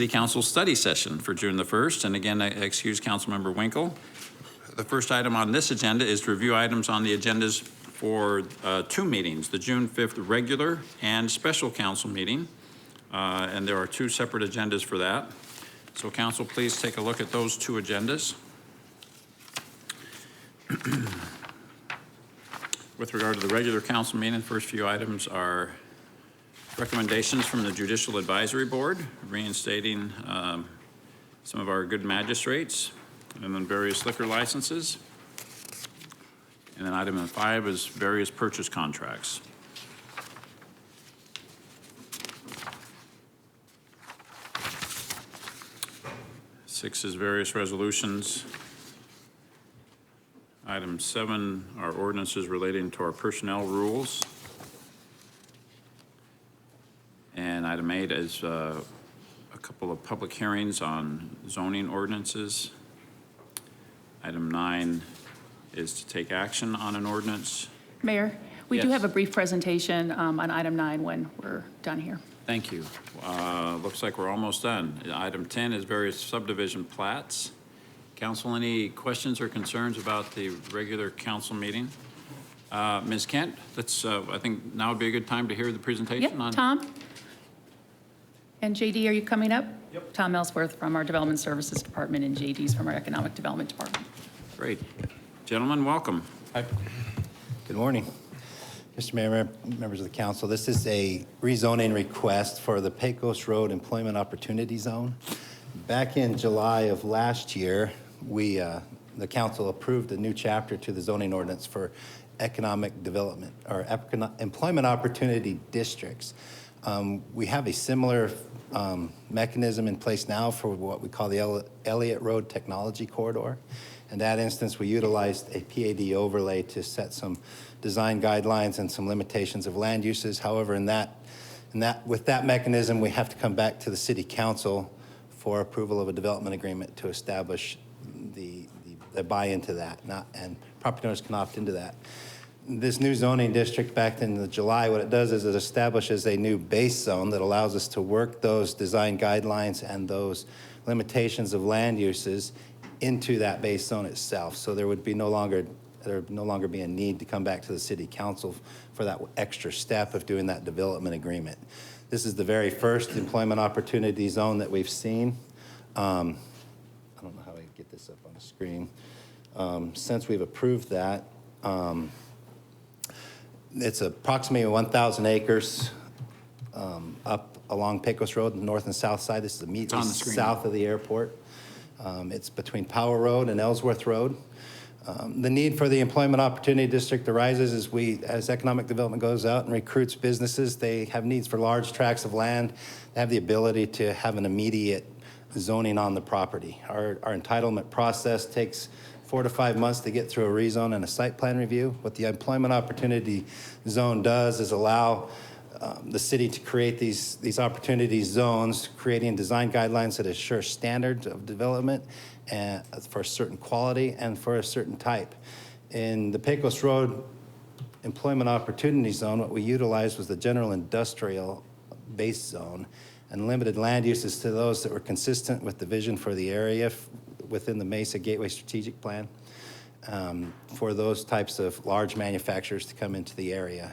City Council study session for June the 1st. And again, I excuse Councilmember Winkle. The first item on this agenda is to review items on the agendas for two meetings, the June 5th regular and special council meeting. And there are two separate agendas for that. So council, please take a look at those two agendas. With regard to the regular council meeting, the first few items are recommendations from the Judicial Advisory Board, reinstating some of our good magistrates, and then various liquor licenses. And then item 5 is various purchase contracts. Six is various resolutions. Item 7 are ordinances relating to our personnel rules. And item 8 is a couple of public hearings on zoning ordinances. Item 9 is to take action on an ordinance. Mayor, we do Yes. have a brief presentation on item 9 when we're done here. Thank you. Looks like we're almost done. Item 10 is various subdivision plats. Council, any questions or concerns about the regular council meeting? Ms. Kent, let's, I think now would be a good time to hear the presentation Yep, on. Tom? And JD, are you coming up? Yep. Tom Ellsworth from our Development Services Department and JD's from our Economic Development Department. Great. Gentlemen, welcome. Hi. Good morning. Mr. Mayor, members of the council, this is a rezoning request for the Pecos Road Employment Opportunity Zone. Back in July of last year, the council approved a new chapter to the zoning ordinance for economic development or employment opportunity districts. We have a similar mechanism in place now for what we call the Elliott Road Technology Corridor. In that instance, we utilized a PAD overlay to set some design guidelines and some limitations of land uses. However, with that mechanism, we have to come back to the city council for approval of a development agreement to establish the buy-in to that, and property owners can opt into that. This new zoning district back in July, what it does is it establishes a new base zone that allows us to work those design guidelines and those limitations of land uses into that base zone itself. So there would no longer be a need to come back to the city council for that extra step of doing that development agreement. This is the very first employment opportunity zone that we've seen. I don't know how I get this up on the screen. Since we've approved that, it's approximately 1,000 acres up along Pecos Road, the north and south side. This is immediately south of the airport. It's between Power Road and Ellsworth Road. The need for the employment opportunity district arises as economic development goes out and recruits businesses. They have needs for large tracts of land. They have the ability to have an immediate zoning on the property. Our entitlement process takes 4 to 5 months to get through a rezone and a site plan review. What the employment opportunity zone does is allow the city to create these opportunity zones, creating design guidelines that assure standards of development and for a certain quality and for a certain type. In the Pecos Road Employment Opportunity Zone, what we utilized was the general industrial base zone and limited land uses to those that were consistent with the vision for the area within the Mesa Gateway Strategic Plan for those types of large manufacturers to come into the area.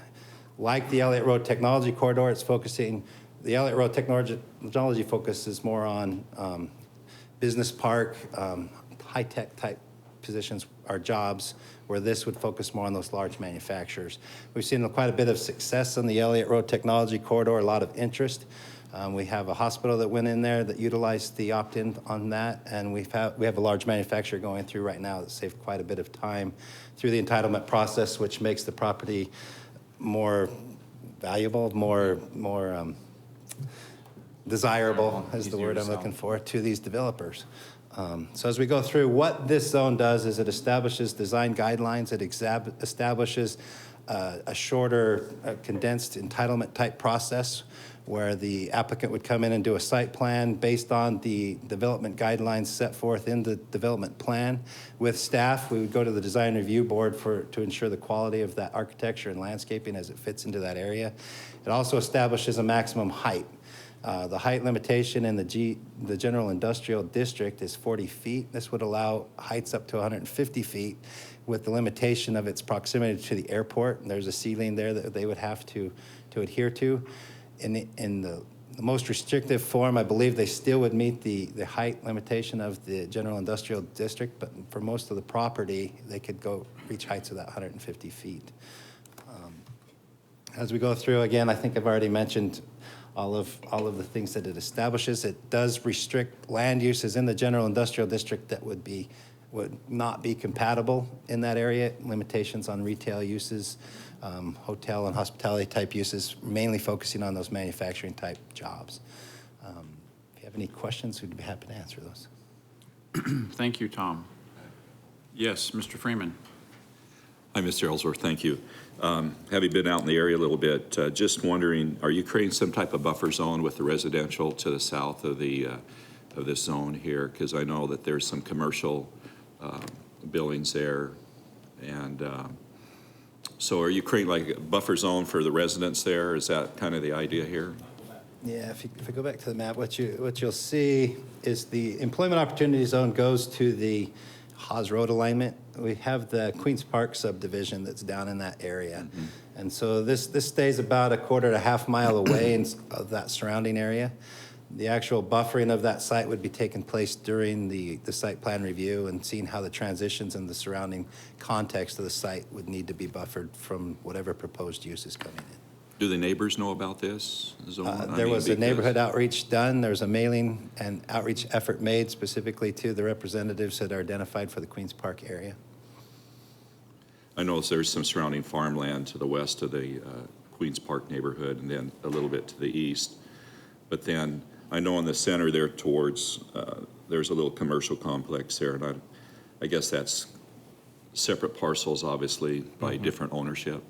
Like the Elliott Road Technology Corridor, the Elliott Road Technology focuses more on business park, high-tech type positions or jobs, where this would focus more on those large manufacturers. We've seen quite a bit of success on the Elliott Road Technology Corridor, a lot of interest. We have a hospital that went in there that utilized the opt-in on that, and we have a large manufacturer going through right now that saved quite a bit of time through the entitlement process, which makes the property more valuable, more desirable is the word I'm looking for, to these developers. So as we go through, what this zone does is it establishes design guidelines. It establishes a shorter, condensed entitlement type process where the applicant would come in and do a site plan based on the development guidelines set forth in the development plan. With staff, we would go to the design review board to ensure the quality of that architecture and landscaping as it fits into that area. It also establishes a maximum height. The height limitation in the general industrial district is 40 feet. This would allow heights up to 150 feet with the limitation of its proximity to the airport. And there's a ceiling there that they would have to adhere to. In the most restrictive form, I believe they still would meet the height limitation of the general industrial district, but for most of the property, they could reach heights of that 150 feet. As we go through, again, I think I've already mentioned all of the things that it establishes. It does restrict land uses in the general industrial district that would not be compatible in that area. Limitations on retail uses, hotel and hospitality type uses, mainly focusing on those manufacturing type jobs. If you have any questions, we'd be happy to answer those. Thank you, Tom. Yes, Mr. Freeman. Hi, Mr. Ellsworth, thank you. Having been out in the area a little bit, just wondering, are you creating some type of buffer zone with the residential to the south of this zone here? Because I know that there's some commercial buildings there, and so are you creating like a buffer zone for the residents there? Is that kind of the idea here? Yeah, if I go back to the map, what you'll see is the employment opportunity zone goes to the Haas Road alignment. We have the Queens Park subdivision that's down in that area. Mm-hmm. And so this stays about a quarter to a half mile away of that surrounding area. The actual buffering of that site would be taking place during the site plan review and seeing how the transitions and the surrounding context of the site would need to be buffered from whatever proposed use is coming in. Do the neighbors know about this zone? There was a neighborhood outreach done. There's a mailing and outreach effort made specifically to the representatives that are identified for the Queens Park area. I know there's some surrounding farmland to the west of the Queens Park neighborhood and then a little bit to the east. But then I know in the center there towards, there's a little commercial complex there, and I guess that's separate parcels, obviously, by different ownership.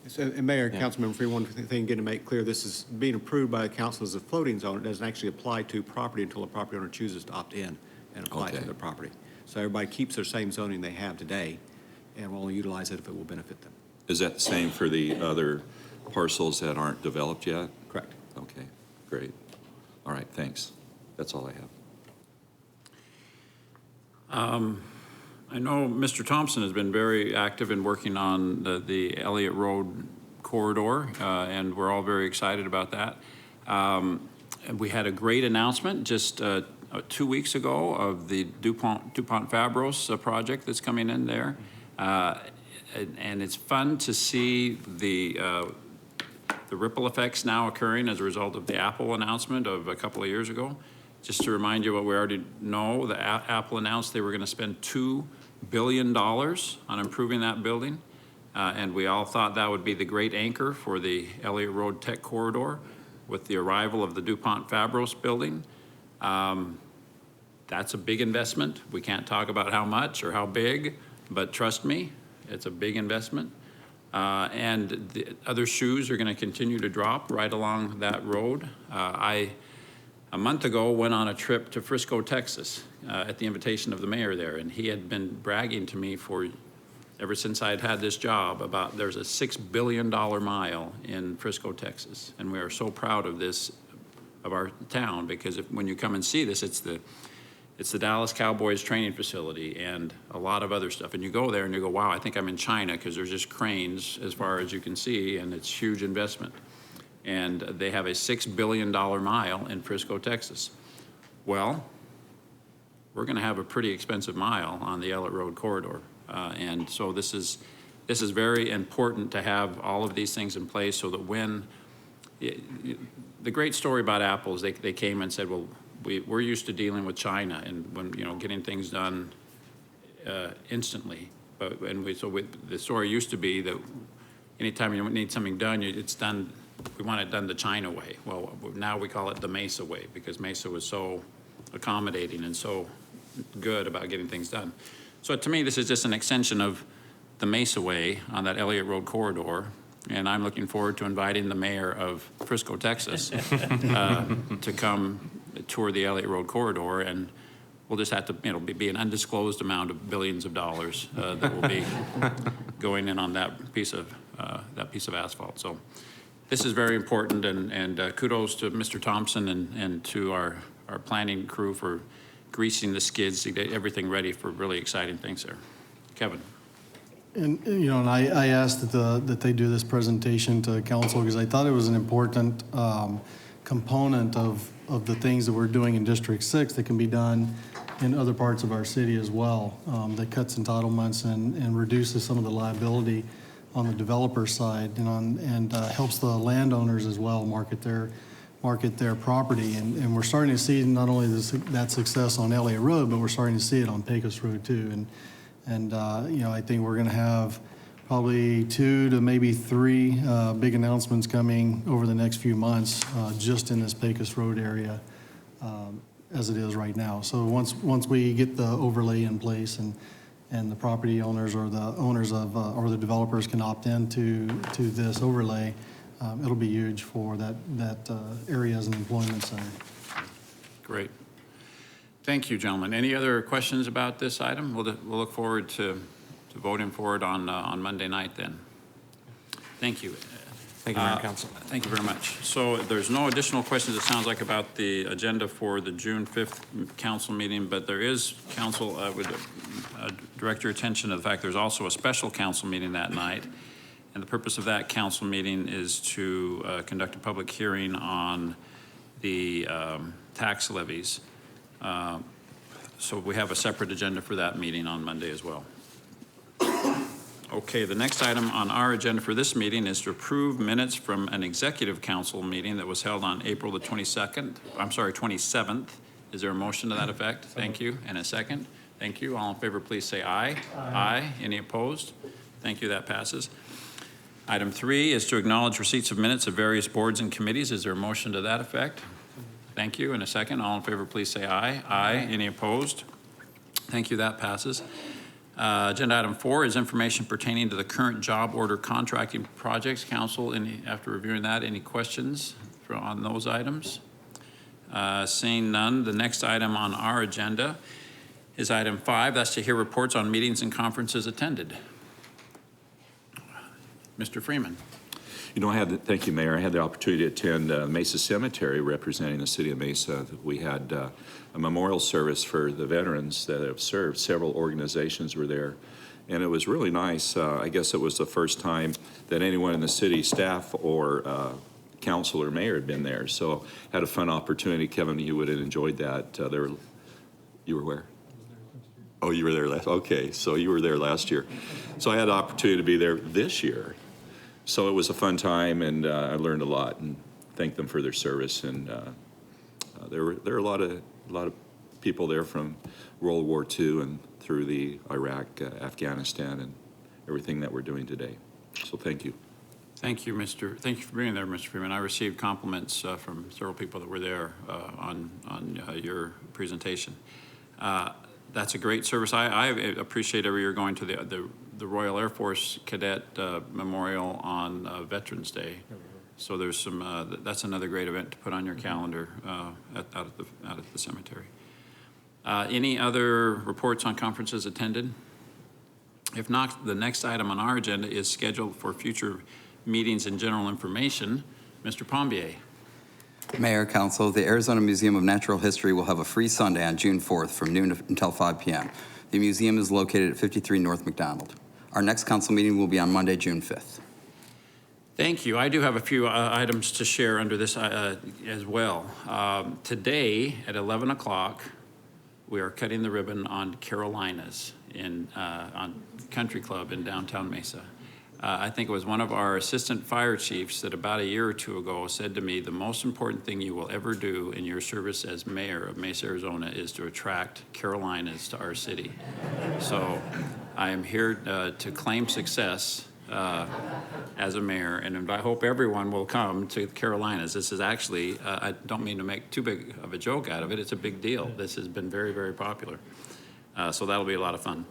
So, and Mayor and Councilmember Free, one thing again to make clear, this is being approved by the council as a floating zone. It doesn't actually apply to property until the property owner chooses to opt in and apply to their property. So everybody keeps their same zoning they have today and will only utilize it if it will benefit them. Is that the same for the other parcels that aren't developed yet? Correct. Okay, great. All right, thanks. That's all I have. I know Mr. Thompson has been very active in working on the Elliott Road corridor, and we're all very excited about that. And we had a great announcement just 2 weeks ago of the DuPont Fabros project that's coming in there. And it's fun to see the ripple effects now occurring as a result of the Apple announcement of a couple of years ago. Just to remind you what we already know, the Apple announced they were going to spend $2 billion on improving that building. And we all thought that would be the great anchor for the Elliott Road Tech Corridor with the arrival of the DuPont Fabros building. That's a big investment. We can't talk about how much or how big, but trust me, it's a big investment. And the other shoes are going to continue to drop right along that road. A month ago, went on a trip to Frisco, Texas, at the invitation of the mayor there, and he had been bragging to me ever since I had this job about there's a $6 billion mile in Frisco, Texas, and we are so proud of this, of our town, because when you come and see this, it's the Dallas Cowboys training facility and a lot of other stuff, and you go there and you go, wow, I think I'm in China, because there's just cranes as far as you can see, and it's huge investment. And they have a $6 billion mile in Frisco, Texas. Well, we're going to have a pretty expensive mile on the Elliott Road corridor. And so this is very important to have all of these things in place so that when, the great story about Apple is they came and said, well, we're used to dealing with China and when, getting things done instantly. The story used to be that anytime you need something done, it's done. We want it done the China way. Well, now we call it the Mesa way because Mesa was so accommodating and so good about getting things done. So to me, this is just an extension of the Mesa way on that Elliott Road corridor. And I'm looking forward to inviting the mayor of Frisco, Texas, to come tour the Elliott Road corridor. And we'll just have to, be an undisclosed amount of billions of dollars that will be going in on that piece of asphalt. So This is very important, and kudos to Mr. Thompson and to our planning crew for greasing the skids to get everything ready for really exciting things there. Kevin? And, and I asked that they do this presentation to council because I thought it was an important component of the things that we're doing in District 6 that can be done in other parts of our city as well, that cuts entitlements and reduces some of the liability on the developer side and helps the landowners as well market their property. And we're starting to see not only that success on Elliott Road, but we're starting to see it on Pecos Road too. And I think we're going to have probably 2 to maybe 3 big announcements coming over the next few months just in this Pecos Road area as it is right now. So once we get the overlay in place and the property owners or the owners of or the developers can opt into this overlay, it'll be huge for that area as an employment center. Great. Thank you, gentlemen. Any other questions about this item? We'll look forward to voting for it on Monday night then. Thank you. Thank you, Mayor and Council. Thank you very much. So there's no additional questions, it sounds like, about the agenda for the June 5th council meeting, but there is, council, I would direct your attention to the fact there's also a special council meeting that night. And the purpose of that council meeting is to conduct a public hearing on the tax levies. So we have a separate agenda for that meeting on Monday as well. Okay, the next item on our agenda for this meeting is to approve minutes from an executive council meeting that was held on April the 27th. Is there a motion to that effect? Thank you. And a second? Thank you. All in favor, please say aye. Aye. Any opposed? Thank you, that passes. Item 3 is to acknowledge receipts of minutes of various boards and committees. Is there a motion to that effect? Thank you. And a second? All in favor, please say aye. Aye. Any opposed? Thank you, that passes. Agenda item 4 is information pertaining to the current job order contracting projects. Council, after reviewing that, any questions on those items? Seeing none, the next item on our agenda is item 5. That's to hear reports on meetings and conferences attended. Mr. Freeman. Thank you, Mayor. I had the opportunity to attend Mesa Cemetery representing the city of Mesa. We had a memorial service for the veterans that have served. Several organizations were there, and it was really nice. I guess it was the first time that anyone in the city staff or council or mayor had been there. So had a fun opportunity. Kevin, you would have enjoyed that. You were where? Oh, you were there last. Okay, so you were there last year. So I had the opportunity to be there this year. So it was a fun time, and I learned a lot, and thanked them for their service. And there were a lot of people there from World War II and through the Iraq, Afghanistan, and everything that we're doing today. So thank you. Thank you for being there, Mr. Freeman. I received compliments from several people that were there on your presentation. That's a great service. I appreciate every year going to the Royal Air Force Cadet Memorial on Veterans Day. So there's some. That's another great event to put on your calendar out at the cemetery. Any other reports on conferences attended? If not, the next item on our agenda is scheduled for future meetings and general information. Mr. Pombier. Mayor, Council, the Arizona Museum of Natural History will have a free Sunday on June 4th from noon until 5 p.m. The museum is located at 53 North McDonald. Our next council meeting will be on Monday, June 5th. Thank you. I do have a few items to share under this as well. Today at 11 o'clock, we are cutting the ribbon on Carolinas on Country Club in downtown Mesa. I think it was one of our assistant fire chiefs that about a year or two ago said to me, the most important thing you will ever do in your service as mayor of Mesa, Arizona is to attract Carolinas to our city. So I am here to claim success as a mayor, and I hope everyone will come to Carolinas. This is actually, I don't mean to make too big of a joke out of it, it's a big deal. This has been very, very popular. So that'll be a lot of fun.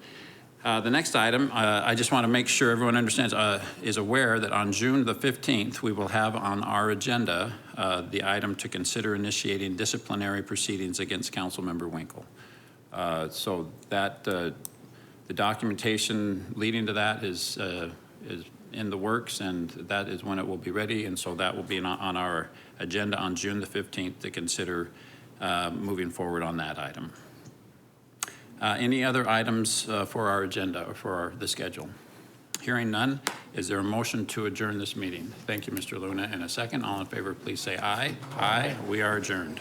The next item, I just want to make sure everyone understands, is aware that on June the 15th, we will have on our agenda the item to consider initiating disciplinary proceedings against Councilmember Winkle. So that the documentation leading to that is in the works, and that is when it will be ready, and so that will be on our agenda on June the 15th to consider moving forward on that item. Any other items for our agenda or for the schedule? Hearing none, is there a motion to adjourn this meeting? Thank you, Mr. Luna. In a second, all in favor, please say aye. Aye. We are adjourned.